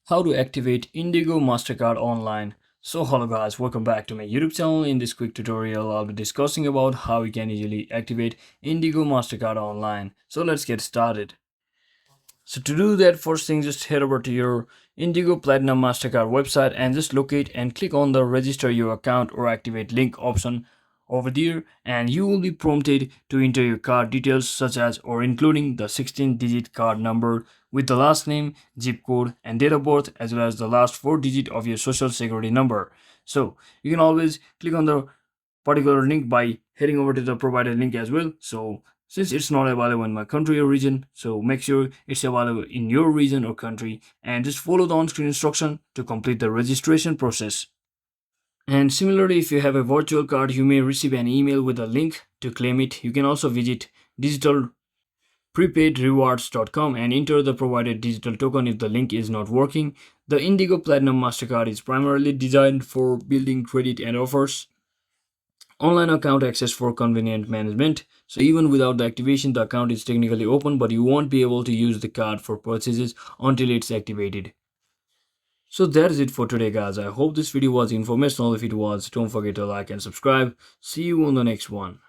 How to activate Indigo MasterCard online. So hello guys, welcome back to my YouTube channel. In this quick tutorial, I'll be discussing about how you can easily activate Indigo MasterCard online. So let's get started. So to do that, first thing, just head over to your Indigo Platinum MasterCard website and just locate and click on the register your account or activate link option over there, and you will be prompted to enter your card details such as or including the 16-digit card number with the last name, zip code and date of birth, as well as the last 4 digits of your social security number. So you can always click on the particular link by heading over to the provided link as well. So since it's not available in my country or region, so make sure it's available in your region or country and just follow the on-screen instruction to complete the registration process. And similarly, if you have a virtual card, you may receive an email with a link to claim it. You can also visit digitalprepaidrewards.com and enter the provided digital token if the link is not working. The Indigo Platinum MasterCard is primarily designed for building credit and offers online account access for convenient management. So even without the activation, the account is technically open, but you won't be able to use the card for purchases until it's activated. So that is it for today guys. I hope this video was informational. If it was, don't forget to like and subscribe. See you on the next one.